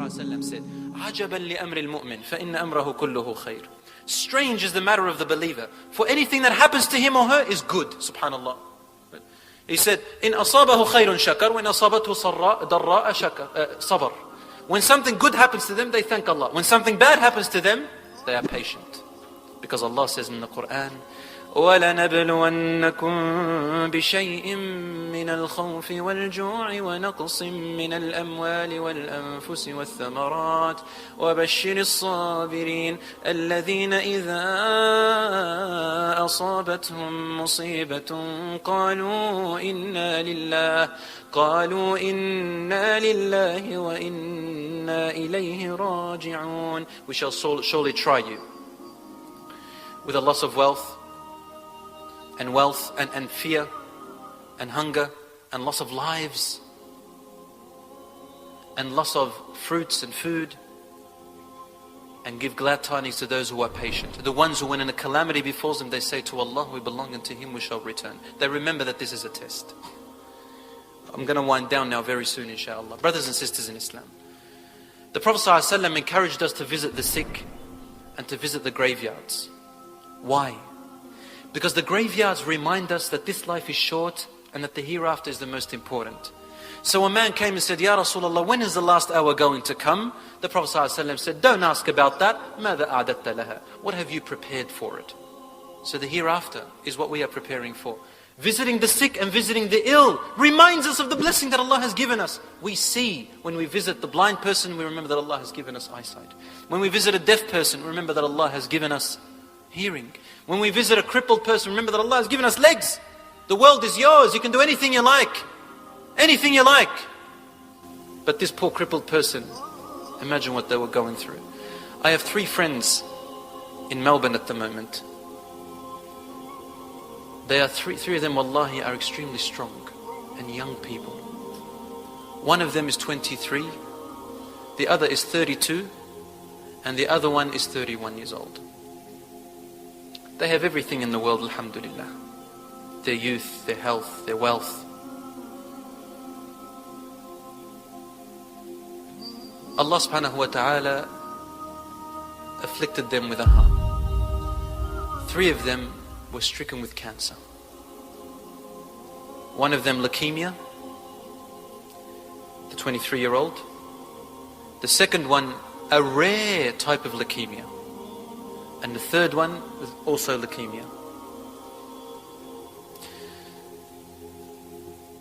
ﷺ said, عَجَبًا لِأَمْرِ الْمُؤْمِنِ فَإِنَّ أَمْرَهُ كُلُّهُ خَيْرٌ. Strange is the matter of the believer, for anything that happens to him or her is good, subhanallah. He said, إِنْ أَصَابَهُ خَيْرٌ شَكَرٌ وَإِنْ أَصَابَتْهُ ضَرَّاءَ صَبَرٌ. When something good happens to them, they thank Allah. When something bad happens to them, they are patient. Because Allah says in the Quran, وَلَنَبْلُوَنَّكُمْ بِشَيْءٍ مِّنَ الْخَوْفِ وَالْجُوعِ وَنَقْصٍ مِّنَ الْأَمْوَالِ وَالْأَنفُسِ وَالثَّمَرَاتِ وَبَشِّرِ الصَّابِرِينَ الَّذِينَ إِذَا أَصَابَتْهُمْ مُصِيبَةٌ قَالُوا إِنَّا لِلَّهِ وَإِنَّا إِلَيْهِ رَاجِعُونَ. We shall surely try you with a loss of wealth and fear and hunger and loss of lives and loss of fruits and food, and give glad tidings to those who are patient. The ones who, when a calamity befalls them, they say to Allah, we belong unto Him, we shall return. They remember that this is a test. I'm going to wind down now very soon, inshallah. Brothers and sisters in Islam, the Prophet ﷺ encouraged us to visit the sick and to visit the graveyards. Why? Because the graveyards remind us that this life is short and that the hereafter is the most important. So a man came and said, Ya Rasulullah, when is the last hour going to come? The Prophet ﷺ said, don't ask about that. ماذا أعددت لها? What have you prepared for it? So the hereafter is what we are preparing for. Visiting the sick and visiting the ill reminds us of the blessing that Allah has given us. We see, when we visit the blind person, we remember that Allah has given us eyesight. When we visit a deaf person, remember that Allah has given us hearing. When we visit a crippled person, remember that Allah has given us legs. The world is yours, you can do anything you like. Anything you like. But this poor crippled person, imagine what they were going through. I have 3 friends in Melbourne at the moment. They are three of them, wallahi, are extremely strong and young people. One of them is 23, the other is 32, and the other one is 31 years old. They have everything in the world, alhamdulillah. Their youth, their health, their wealth. Allah subhanahu wa ta'ala afflicted them with a harm. 3 of them were stricken with cancer. One of them leukemia, the 23-year-old. The second one, a rare type of leukemia. And the third one was also leukemia.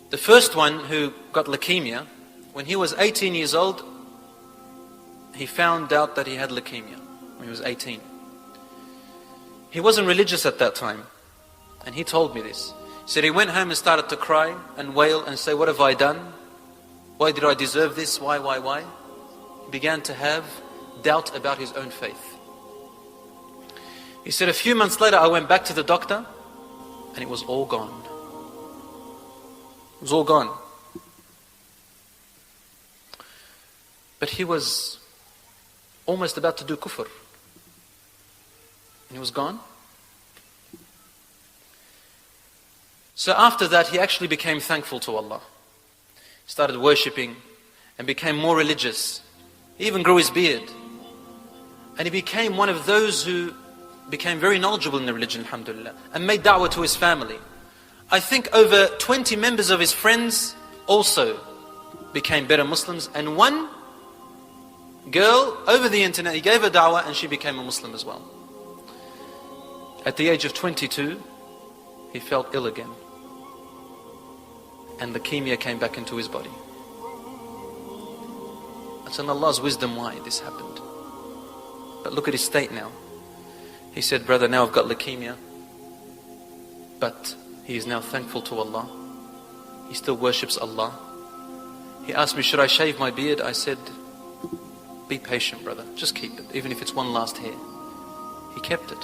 The first one, who got leukemia, when he was 18 years old, he found out that he had leukemia when he was 18. He wasn't religious at that time, and he told me this. He said he went home and started to cry and wail and say, what have I done? Why did I deserve this? Why? He began to have doubt about his own faith. He said, a few months later I went back to the doctor and it was all gone. It was all gone. But he was almost about to do kufr. And he was gone. So after that, he actually became thankful to Allah. He started worshipping and became more religious. He even grew his beard. And he became one of those who became very knowledgeable in the religion, alhamdulillah, and made da'wah to his family. I think over 20 members of his friends also became better Muslims, and one girl over the internet, he gave her da'wah and she became a Muslim as well. At the age of 22, he felt ill again, and leukemia came back into his body. It's in Allah's wisdom why this happened. But look at his state now. He said, brother, now I've got leukemia, but he is now thankful to Allah. He still worships Allah. He asked me, should I shave my beard? I said, be patient, brother. Just keep it, even if it's one last hair. He kept it.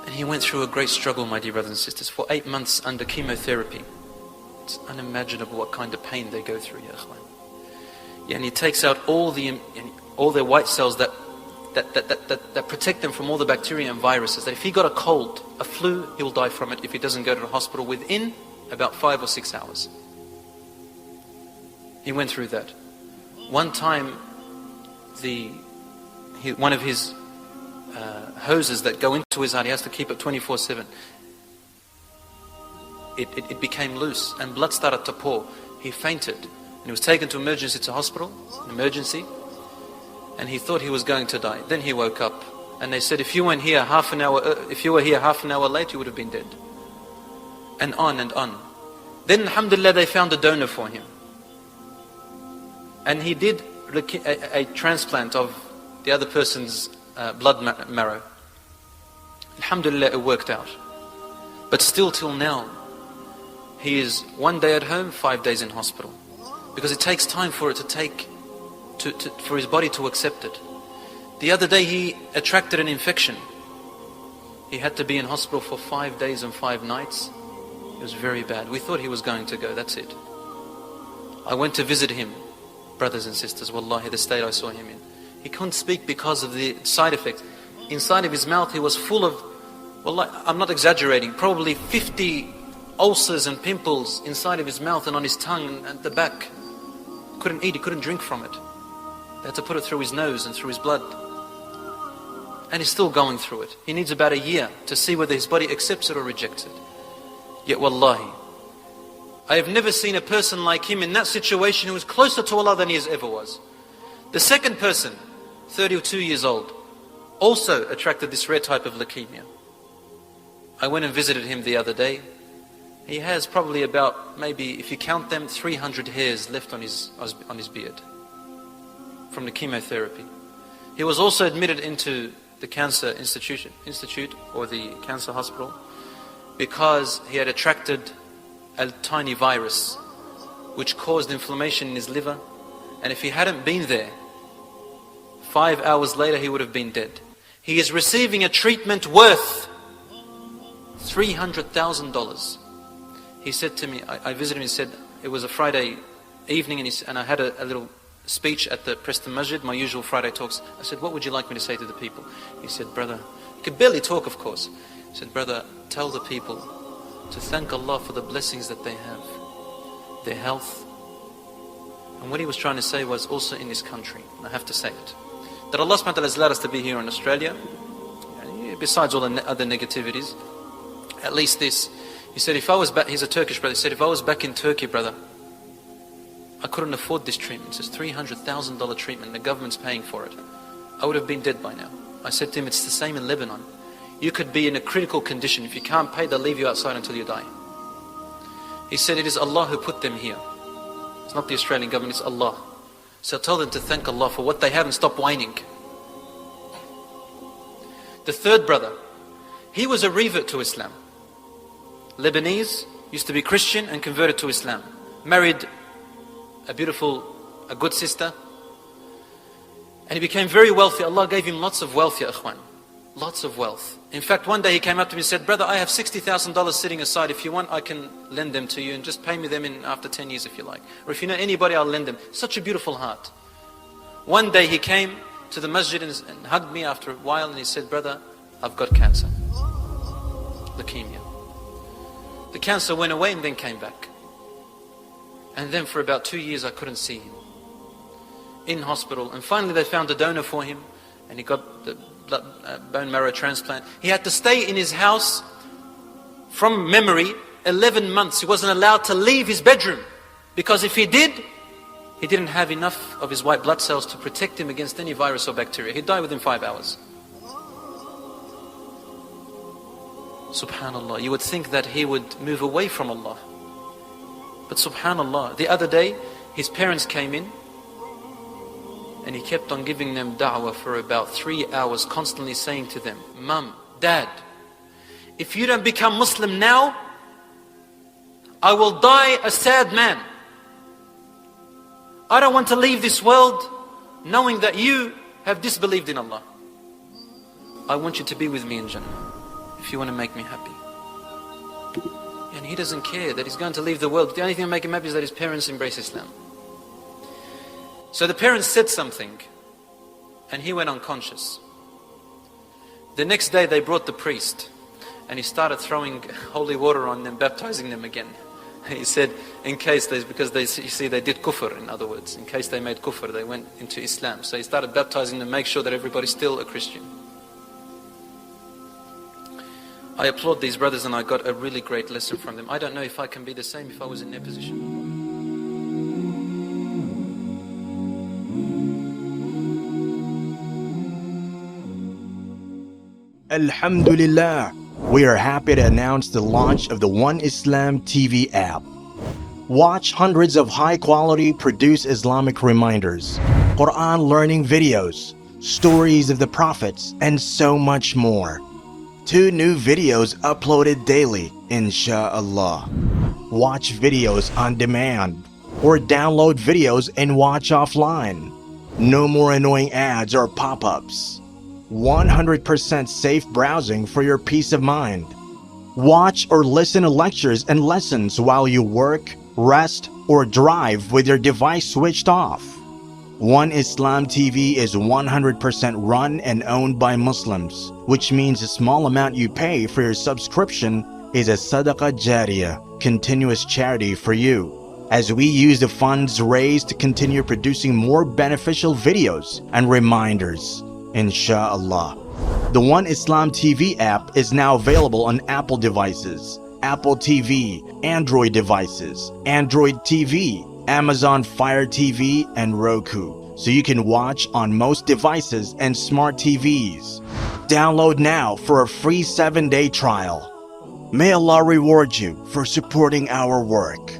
And he went through a great struggle, my dear brothers and sisters, for 8 months under chemotherapy. It's unimaginable what kind of pain they go through, ya akhwan. Yeah, and he takes out all their white cells that protect them from all the bacteria and viruses. That if he got a cold, a flu, he'll die from it if he doesn't go to the hospital within about 5 or 6 hours. He went through that. One time, one of his hoses that go into his heart, he has to keep it 24/7. It became loose and blood started to pour. He fainted and he was taken to an hospital, an emergency, and he thought he was going to die. Then he woke up and they said, if you were here half an hour late, you would have been dead. And on and on. Then alhamdulillah, they found a donor for him. And he did a transplant of the other person's blood marrow. Alhamdulillah, it worked out. But still till now, he is 1 day at home, 5 days in hospital. Because it takes time for it for his body to accept it. The other day he attracted an infection. He had to be in hospital for 5 days and 5 nights. It was very bad. We thought he was going to go, that's it. I went to visit him, brothers and sisters, wallahi, the state I saw him in. He couldn't speak because of the side effects. Inside of his mouth he was full of, wallahi, I'm not exaggerating, probably 50 ulcers and pimples inside of his mouth and on his tongue and at the back. Couldn't eat, he couldn't drink from it. They had to put it through his nose and through his blood. And he's still going through it. He needs about a year to see whether his body accepts it or rejects it. Yet wallahi, I have never seen a person like him in that situation who was closer to Allah than he ever was. The second person, 32 years old, also attracted this rare type of leukemia. I went and visited him the other day. He has probably about, maybe if you count them, 300 hairs left on his beard from the chemotherapy. He was also admitted into the cancer institute or the cancer hospital because he had attracted a tiny virus which caused inflammation in his liver, and if he hadn't been there, 5 hours later he would have been dead. He is receiving a treatment worth $300,000. He said to me, I visited him, he said, it was a Friday evening and I had a little speech at the Preston Masjid, my usual Friday talks. I said, what would you like me to say to the people? He said, brother, he could barely talk of course. He said, brother, tell the people to thank Allah for the blessings that they have, their health. And what he was trying to say was also in this country, and I have to say it, that Allah subhanahu wa ta'ala has allowed us to be here in Australia, besides all the other negativities, at least this. He said, if I was back, he's a Turkish brother, he said, if I was back in Turkey, brother, I couldn't afford this treatment. It's a $300,000 treatment, the government's paying for it. I would have been dead by now. I said to him, it's the same in Lebanon. You could be in a critical condition. If you can't pay, they'll leave you outside until you die. He said, it is Allah who put them here. It's not the Australian government, it's Allah. So tell them to thank Allah for what they have and stop whining. The third brother, he was a revert to Islam. Lebanese, used to be Christian and converted to Islam. Married a good sister. And he became very wealthy. Allah gave him lots of wealth, ya ikhwan. Lots of wealth. In fact, one day he came up to me and said, brother, I have $60,000 sitting aside. If you want, I can lend them to you and just pay me them in after 10 years if you like. Or if you know anybody, I'll lend them. Such a beautiful heart. One day he came to the masjid and hugged me after a while and he said, brother, I've got cancer. Leukemia. The cancer went away and then came back. And then for about 2 years I couldn't see him. In hospital. And finally they found a donor for him and he got the bone marrow transplant. He had to stay in his house from memory 11 months. He wasn't allowed to leave his bedroom because if he did, he didn't have enough of his white blood cells to protect him against any virus or bacteria. He'd die within 5 hours. Subhanallah, you would think that he would move away from Allah. But subhanallah, the other day his parents came in and he kept on giving them da'wah for about 3 hours, constantly saying to them, Mum, Dad, if you don't become Muslim now, I will die a sad man. I don't want to leave this world knowing that you have disbelieved in Allah. I want you to be with me in Jannah if you want to make me happy. And he doesn't care that he's going to leave the world. The only thing that make him happy is that his parents embrace Islam. So the parents said something and he went unconscious. The next day they brought the priest and he started throwing holy water on them, baptizing them again. He said, in case they, because they, you see, they did kufr, in other words. In case they made kufr, they went into Islam. So he started baptizing them, make sure that everybody's still a Christian. I applaud these brothers and I got a really great lesson from them. I don't know if I can be the same if I was in their position. Alhamdulillah, we are happy to announce the launch of the One Islam TV app. Watch hundreds of high-quality produced Islamic reminders, Quran learning videos, stories of the prophets, and so much more. 2 new videos uploaded daily, inshallah. Watch videos on demand, or download videos and watch offline. No more annoying ads or pop-ups. 100% safe browsing for your peace of mind. Watch or listen to lectures and lessons while you work, rest, or drive with your device switched off. One Islam TV is 100% run and owned by Muslims, which means the small amount you pay for your subscription is a SADAQAH JARIYAH, continuous charity for you, as we use the funds raised to continue producing more beneficial videos and reminders, inshallah. The One Islam TV app is now available on Apple devices, Apple TV, Android devices, Android TV, Amazon Fire TV, and Roku, so you can watch on most devices and smart TVs. Download now for a free 7-day trial. May Allah reward you for supporting our work.